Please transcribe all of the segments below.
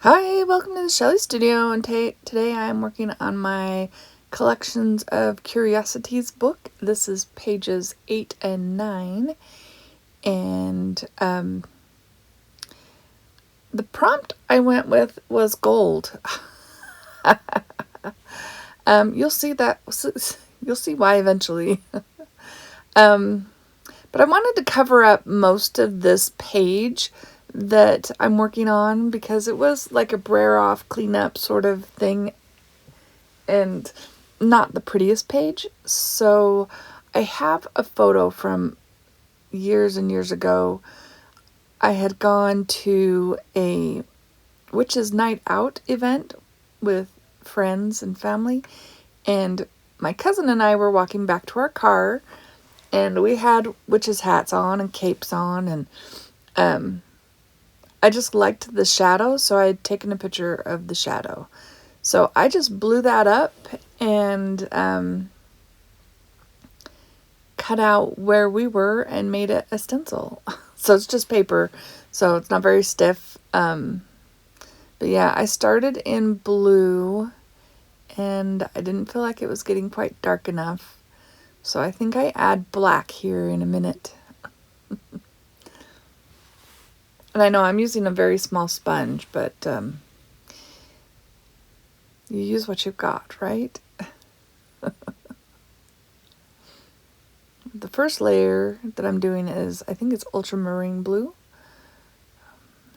Hi, welcome to the Shelley Studio, and today I'm working on my collections of Curiosities book. This is pages 8 and 9, and the prompt I went with was gold. You'll see why eventually. But I wanted to cover up most of this page that I'm working on because it was like a brayer off cleanup sort of thing and not the prettiest page. So I have a photo from years and years ago. I had gone to a witches' night out event with friends and family, and my cousin and I were walking back to our car, and we had witches' hats on and capes on, and I just liked the shadow, so I had taken a picture of the shadow. So I just blew that up and cut out where we were and made it a stencil. So it's just paper, so it's not very stiff. But yeah, I started in blue and I didn't feel like it was getting quite dark enough. So I think I add black here in a minute. And I know I'm using a very small sponge, but you use what you've got, right? The first layer that I'm doing is, I think it's ultramarine blue.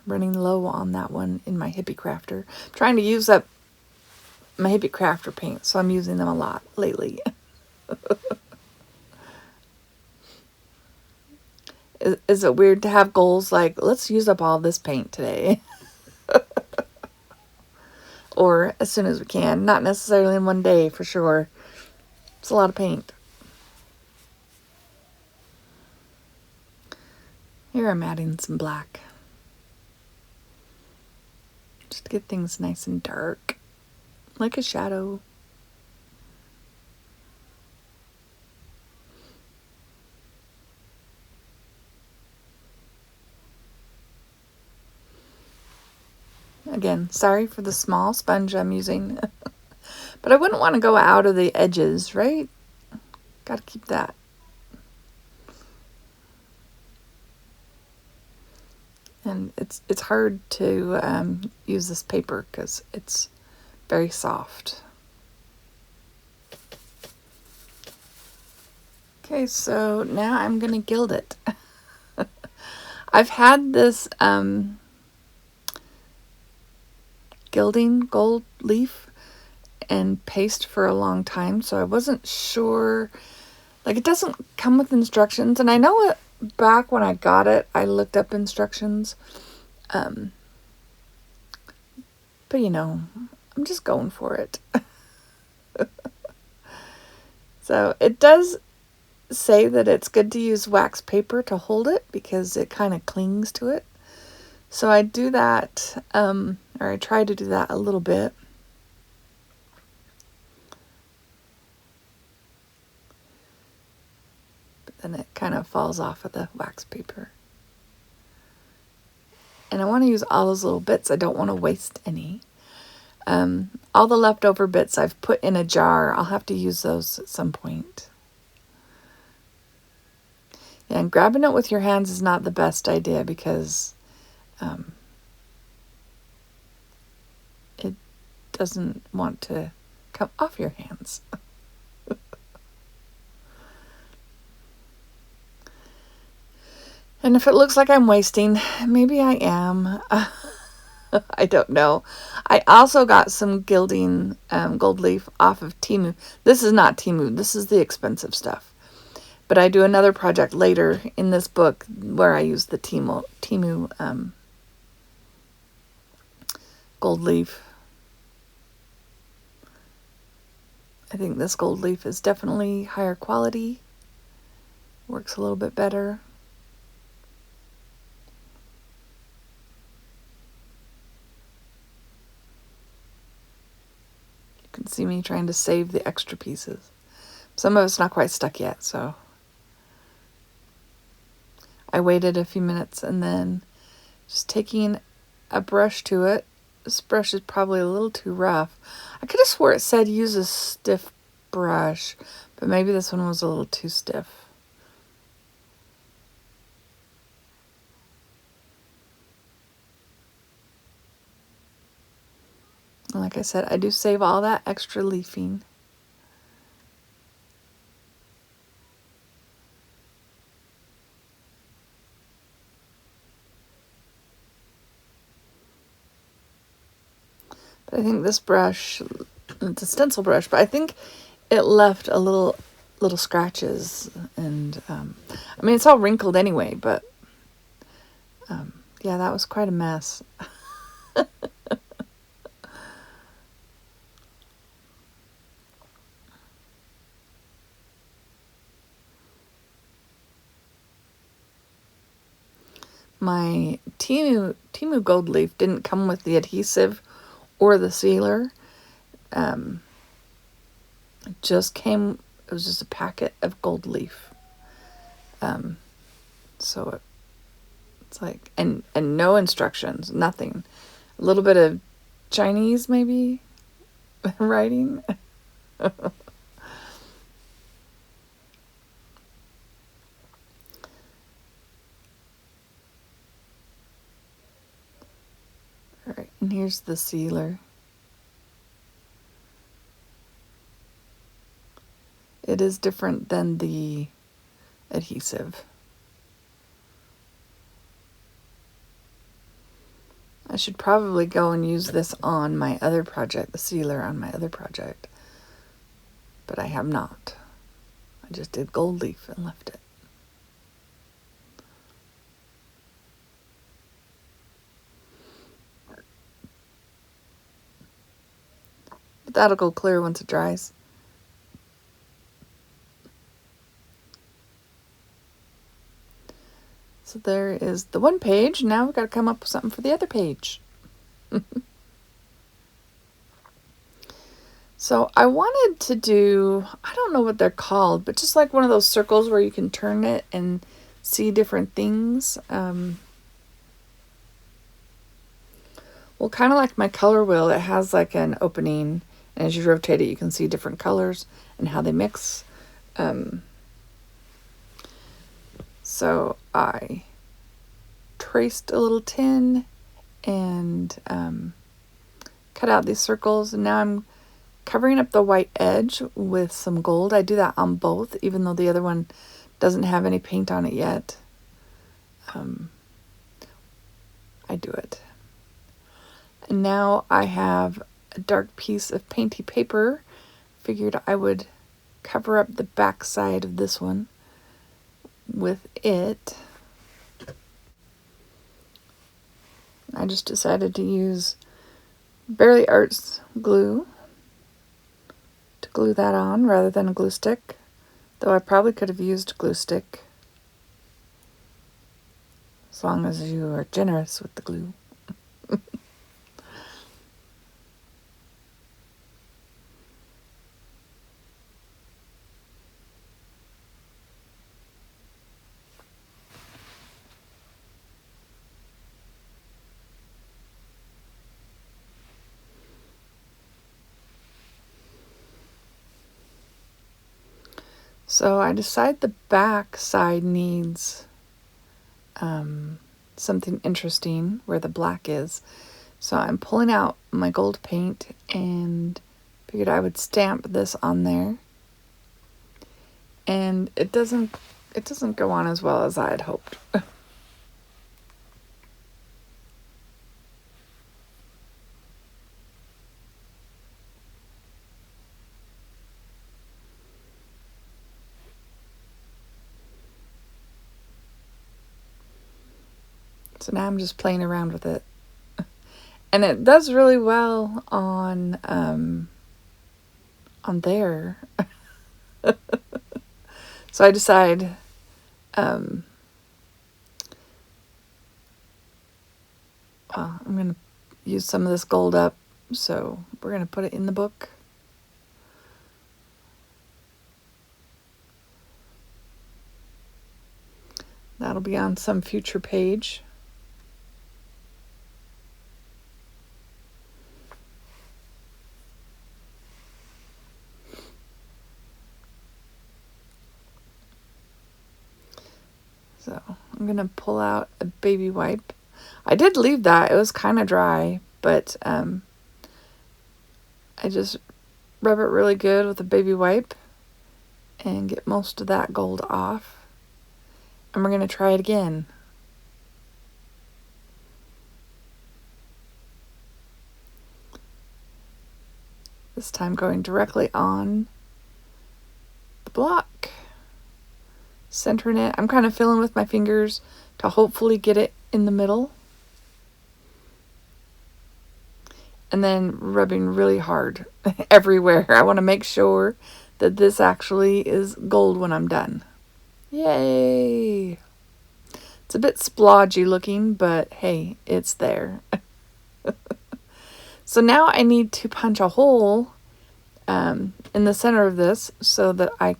Running low on that one in my Hippie Crafter. I'm trying to use up my Hippie Crafter paint, so I'm using them a lot lately. Is it weird to have goals like, let's use up all this paint today? Or as soon as we can. Not necessarily in one day, for sure. It's a lot of paint. Here I'm adding some black. Just to get things nice and dark. Like a shadow. Again, sorry for the small sponge I'm using. But I wouldn't want to go out of the edges, right? Got to keep that. And it's hard to use this paper because it's very soft. Okay, so now I'm going to gild it. I've had this gilding gold leaf and paste for a long time, so I wasn't sure. Like, it doesn't come with instructions, and I know it back when I got it, I looked up instructions. But you know, I'm just going for it. So it does say that it's good to use wax paper to hold it because it kind of clings to it. So I do that, or I try to do that a little bit. But then it kind of falls off of the wax paper. And I want to use all those little bits. I don't want to waste any. All the leftover bits I've put in a jar. I'll have to use those at some point. Yeah, and grabbing it with your hands is not the best idea because it doesn't want to come off your hands. And if it looks like I'm wasting, maybe I am. I don't know. I also got some gilding gold leaf off of Temu. This is not Temu. This is the expensive stuff. But I do another project later in this book where I use the Temu gold leaf. I think this gold leaf is definitely higher quality. Works a little bit better. You can see me trying to save the extra pieces. Some of it's not quite stuck yet, so I waited a few minutes and then just taking a brush to it This brush is probably a little too rough. I could have swore it said use a stiff brush, but maybe this one was a little too stiff. And like I said, I do save all that extra leafing. But I think this brush, it's a stencil brush, but I think it left a little scratches, and I mean, it's all wrinkled anyway, but yeah, that was quite a mess. My Temu gold leaf didn't come with the adhesive or the sealer. It just came, it was just a packet of gold leaf. So it's like, and no instructions, nothing. A little bit of Chinese maybe writing. All right, and here's the sealer. It is different than the adhesive. I should probably go and use this on my other project, the sealer on my other project, but I have not. I just did gold leaf and left it. But that'll go clear once it dries. So there is the one page. Now we've got to come up with something for the other page. So I wanted to do, I don't know what they're called, but just like one of those circles where you can turn it and see different things. Well, kind of like my color wheel, it has like an opening, and as you rotate it, you can see different colors and how they mix. So I traced a little tin and cut out these circles, and now I'm covering up the white edge with some gold. I do that on both, even though the other one doesn't have any paint on it yet. I do it. And now I have a dark piece of painty paper. Figured I would cover up the back side of this one with it. I just decided to use Barely Arts glue to glue that on rather than a glue stick, though I probably could have used a glue stick, as long as you are generous with the glue. So I decide the back side needs something interesting where the black is. So I'm pulling out my gold paint and figured I would stamp this on there. And it doesn't go on as well as I had hoped. So now I'm just playing around with it. And it does really well on there. So I decide well, I'm going to use some of this gold up, so we're going to put it in the book. That'll be on some future page. So I'm going to pull out a baby wipe. I did leave that. It was kind of dry, but I just rub it really good with a baby wipe and get most of that gold off. And we're going to try it again. This time going directly on the block. Centering it. I'm kind of filling with my fingers to hopefully get it in the middle. And then rubbing really hard everywhere. I want to make sure that this actually is gold when I'm done. Yay! It's a bit splodgy looking, but hey, it's there. So now I need to punch a hole in the center of this so that I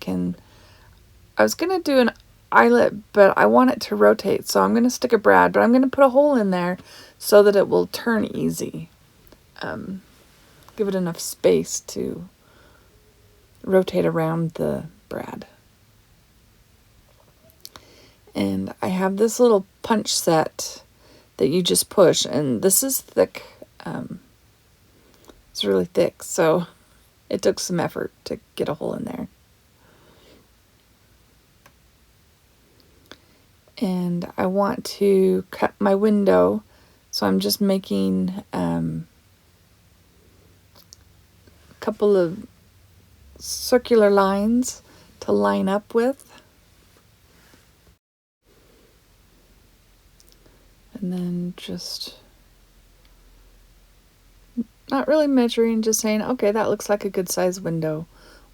was going to do an eyelet, but I want it to rotate. So I'm going to stick a brad, but I'm going to put a hole in there so that it will turn easy. Give it enough space to rotate around the brad. And I have this little punch set that you just push, and this is thick. It's really thick, so it took some effort to get a hole in there. And I want to cut my window, so I'm just making a couple of circular lines to line up with. And then just not really measuring, just saying, okay, that looks like a good size window.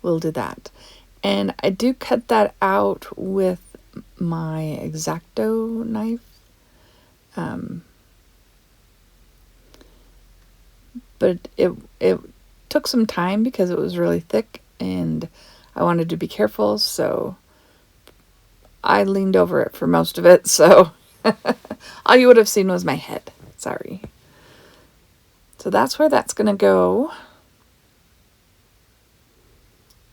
We'll do that. And I do cut that out with my X-Acto knife. But it took some time because it was really thick and I wanted to be careful, so I leaned over it for most of it, so all you would have seen was my head. Sorry. So that's where that's going to go.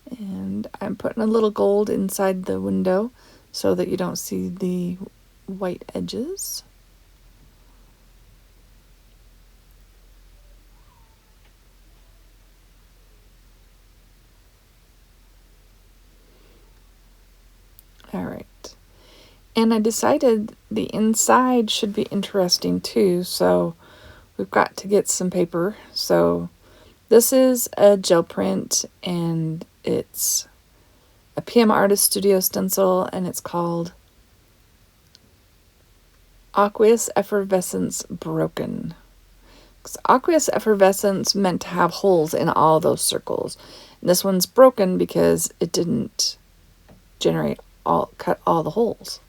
And I'm putting a little gold inside the window so that you don't see the white edges. All right. And I decided the inside should be interesting too, so we've got to get some paper. So this is a gel print, and it's a PM Artist Studio stencil, and it's called Aqueous Effervescence Broken. Because aqueous effervescence meant to have holes in all those circles. And this one's broken because it didn't cut all the holes.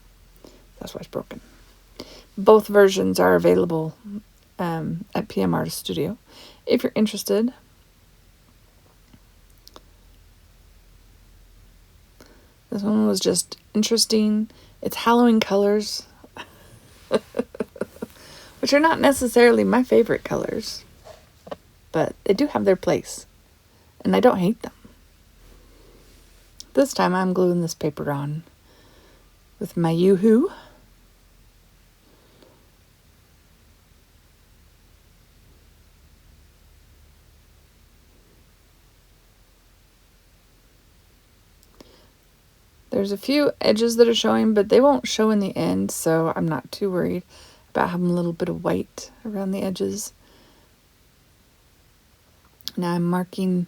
That's why it's broken. Both versions are available at PM Artist Studio if you're interested. This one was just interesting. It's Halloween colors, which are not necessarily my favorite colors, but they do have their place, and I don't hate them. This time I'm gluing this paper on with my Yoo-Hoo. There's a few edges that are showing, but they won't show in the end, so I'm not too worried about having a little bit of white around the edges. Now I'm marking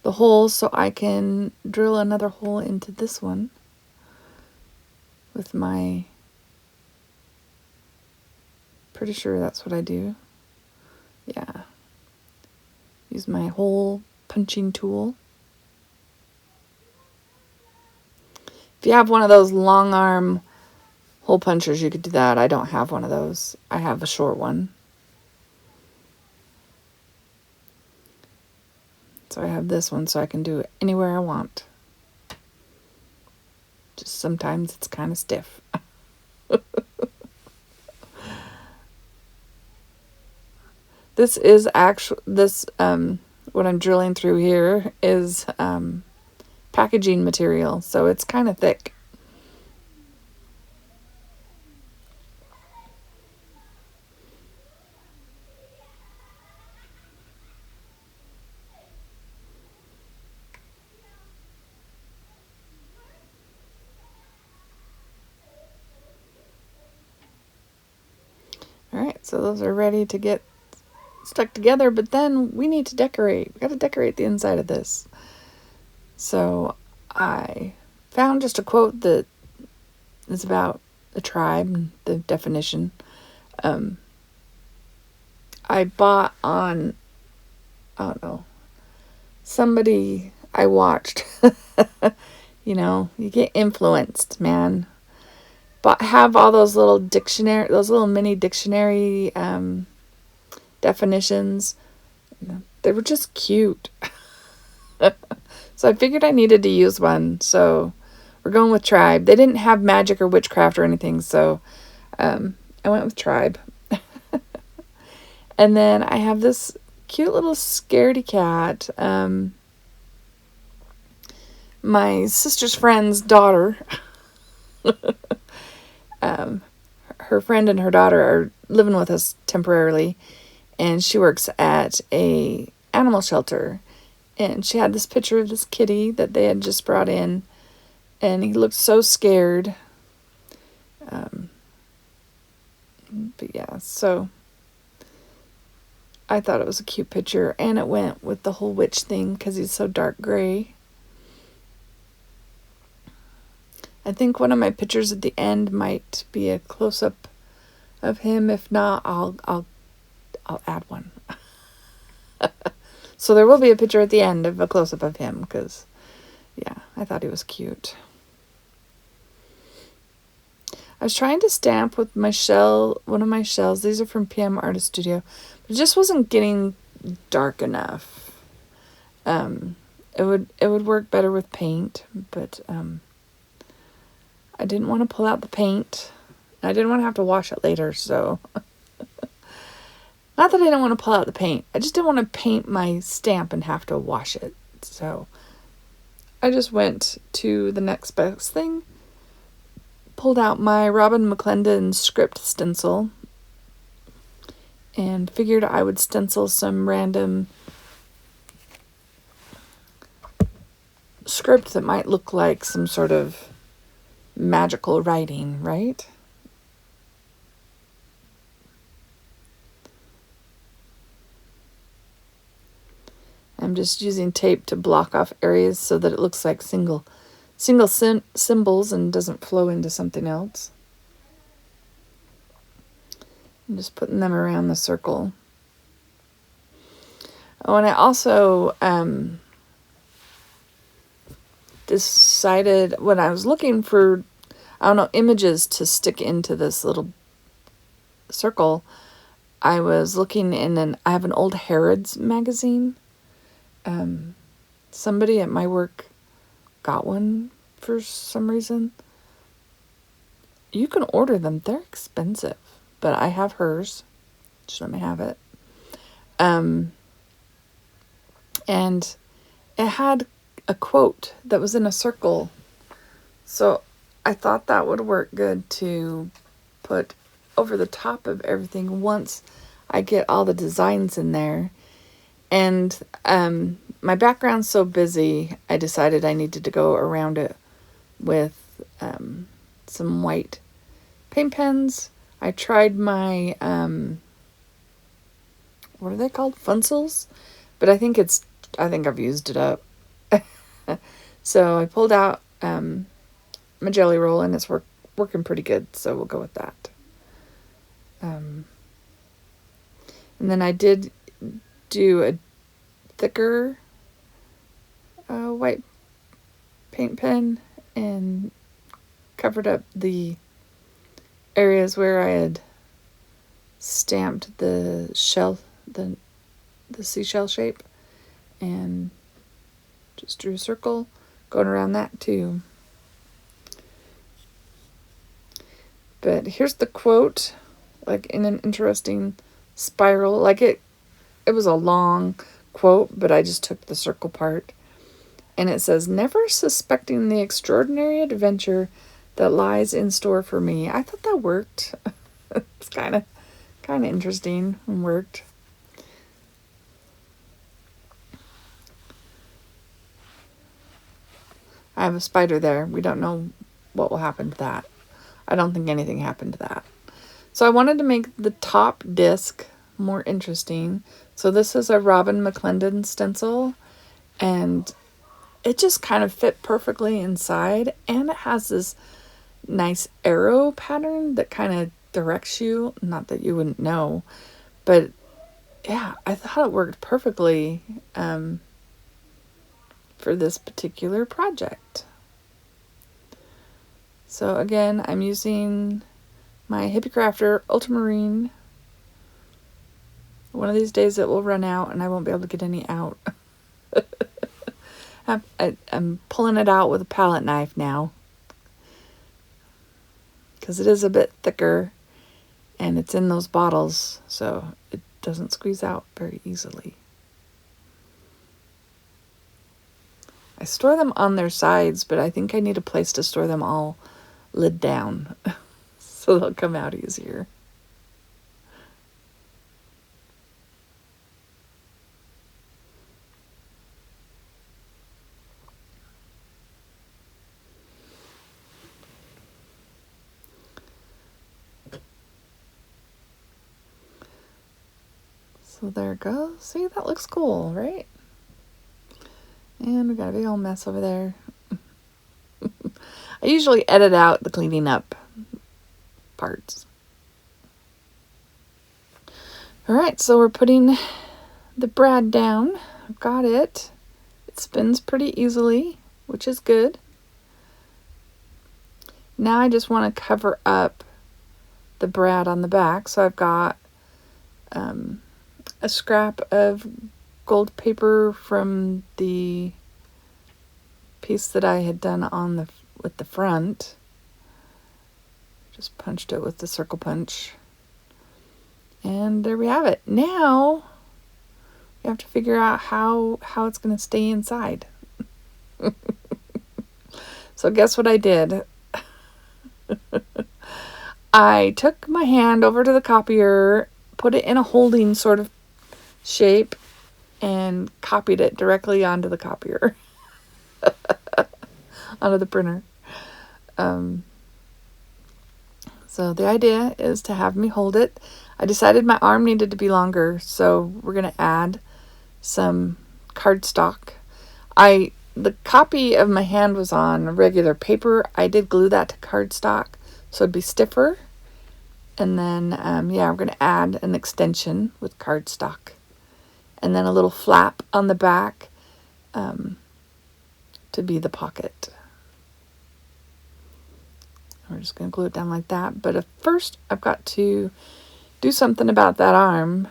the holes so I can drill another hole into this one with my, pretty sure that's what I do. Yeah. Use my hole punching tool. If you have one of those long arm hole punchers, you could do that. I don't have one of those. I have a short one. So I have this one so I can do it anywhere I want. Just sometimes it's kind of stiff. This is what I'm drilling through here is packaging material, so it's kind of thick. So those are ready to get stuck together, but then we need to decorate. We got to decorate the inside of this. So I found just a quote that is about the tribe and the definition. I bought on, I don't know, somebody I watched. You get influenced, man. But have all those little mini dictionary definitions. They were just cute. So I figured I needed to use one. So we're going with tribe. They didn't have magic or witchcraft or anything, so I went with tribe. And then I have this cute little scaredy cat. My sister's friend's daughter. Her friend and her daughter are living with us temporarily, and she works at a animal shelter. And she had this picture of this kitty that they had just brought in, and he looked so scared. But yeah, so I thought it was a cute picture, and it went with the whole witch thing because he's so dark gray. I think one of my pictures at the end might be a close-up of him. If not, I'll add one. So there will be a picture at the end of a close-up of him because, yeah, I thought he was cute. I was trying to stamp with one of my shells. These are from PM Artist Studio. But it just wasn't getting dark enough. It would work better with paint, but I didn't want to pull out the paint. I didn't want to have to wash it later, so... Not that I didn't want to pull out the paint. I just didn't want to paint my stamp and have to wash it. So I just went to the next best thing. Pulled out my Robin McClendon script stencil. And figured I would stencil some random script that might look like some sort of magical writing, right? I'm just using tape to block off areas so that it looks like single symbols and doesn't flow into something else. I'm just putting them around the circle. Oh, and I also decided when I was looking for, images to stick into this little circle, I was looking I have an old Harrods magazine. Somebody at my work got one for some reason. You can order them. They're expensive, but I have hers. Just let me have it. And it had a quote that was in a circle. So I thought that would work good to put over the top of everything once I get all the designs in there. And my background's so busy, I decided I needed to go around it with some white paint pens. I tried my, what are they called? Funsels? But I think I've used it up. So I pulled out my Jelly Roll, and it's working pretty good, so we'll go with that. And then I did do a thicker white paint pen and covered up the areas where I had stamped the shell, the seashell shape, and just drew a circle going around that too. But here's the quote, like in an interesting spiral. Like it was a long quote, but I just took the circle part. And it says, "Never suspecting the extraordinary adventure that lies in store for me." I thought that worked. It's kind of interesting and worked. I have a spider there. We don't know what will happen to that. I don't think anything happened to that. So I wanted to make the top disc more interesting. So this is a Robin McClendon stencil, and it just kind of fit perfectly inside, and it has this nice arrow pattern that kind of directs you. Not that you wouldn't know, but yeah, I thought it worked perfectly for this particular project. So again, I'm using my Hippie Crafter Ultramarine. One of these days it will run out and I won't be able to get any out. I'm pulling it out with a palette knife now, because it is a bit thicker and it's in those bottles, so it doesn't squeeze out very easily. I store them on their sides, but I think I need a place to store them all lid down so they'll come out easier. So there it goes. See, that looks cool, right? And we got a big old mess over there. I usually edit out the cleaning up parts. Alright, so we're putting the brad down. I've got it. It spins pretty easily, which is good. Now I just want to cover up the brad on the back. So I've got a scrap of gold paper from the piece that I had done on with the front. Just punched it with the circle punch. And there we have it. Now we have to figure out how it's going to stay inside. So guess what I did? I took my hand over to the copier, put it in a holding sort of shape, and copied it directly onto the copier. Onto the printer. So the idea is to have me hold it. I decided my arm needed to be longer, so we're going to add some cardstock. The copy of my hand was on regular paper. I did glue that to cardstock so it'd be stiffer. And then, we're going to add an extension with cardstock. And then a little flap on the back to be the pocket. We're just going to glue it down like that. But first, I've got to do something about that arm.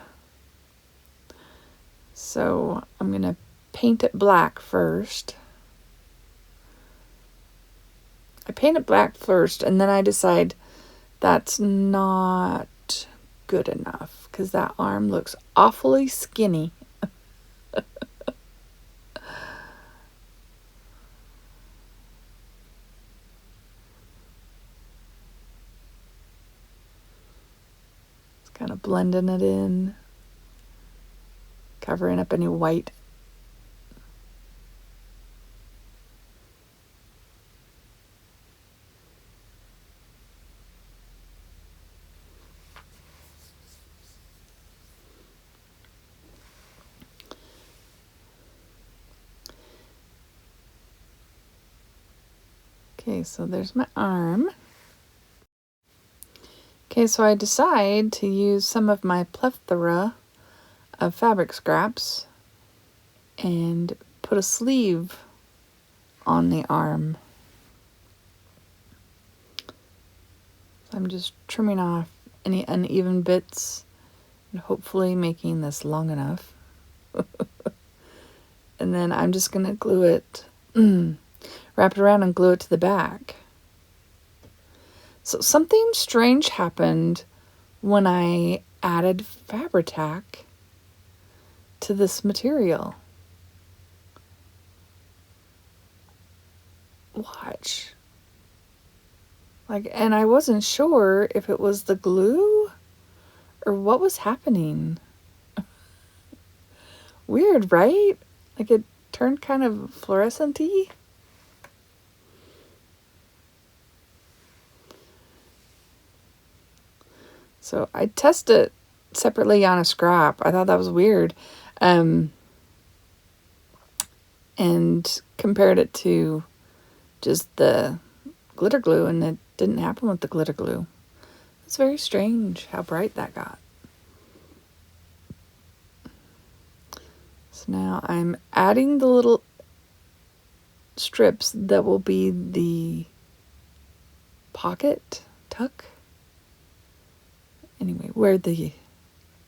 So I'm going to paint it black first. I paint it black first, and then I decide that's not good enough because that arm looks awfully skinny. Kind of blending it in, covering up any white. Okay, so there's my arm. Okay, so I decide to use some of my plethora of fabric scraps and put a sleeve on the arm. So I'm just trimming off any uneven bits and hopefully making this long enough. And then I'm just going to glue it, wrap it around and glue it to the back. So something strange happened when I added Fabri-Tac to this material. Watch. And I wasn't sure if it was the glue or what was happening. Weird, right? It turned kind of fluorescent-y. So I tested it separately on a scrap. I thought that was weird. And compared it to just the glitter glue, and it didn't happen with the glitter glue. It's very strange how bright that got. So now I'm adding the little strips that will be the pocket tuck. Anyway, where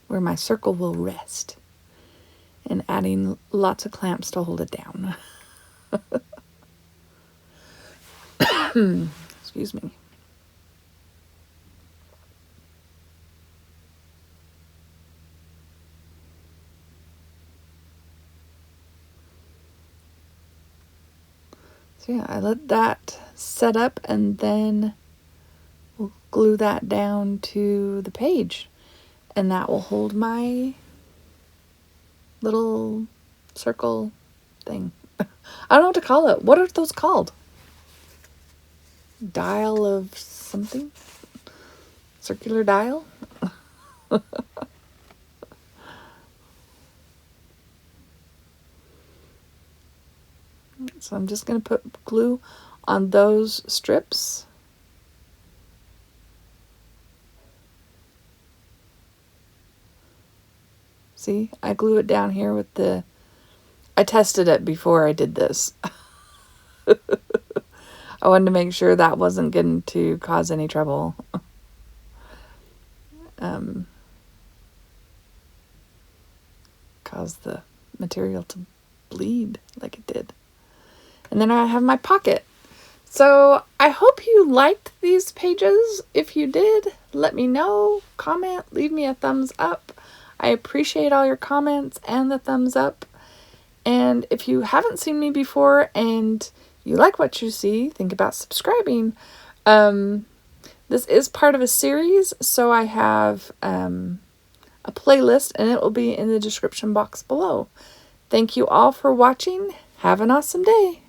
my circle will rest. And adding lots of clamps to hold it down. Excuse me. So yeah, I let that set up, and then we'll glue that down to the page. And that will hold my little circle thing. I don't know what to call it. What are those called? Dial of something? Circular dial? So I'm just going to put glue on those strips. See, I glue it down here with the... I tested it before I did this. I wanted to make sure that wasn't going to cause any trouble. Cause the material to bleed like it did. And then I have my pocket. So I hope you liked these pages. If you did, let me know. Comment, leave me a thumbs up. I appreciate all your comments and the thumbs up. And if you haven't seen me before and you like what you see, think about subscribing. This is part of a series, so I have a playlist, and it will be in the description box below. Thank you all for watching. Have an awesome day.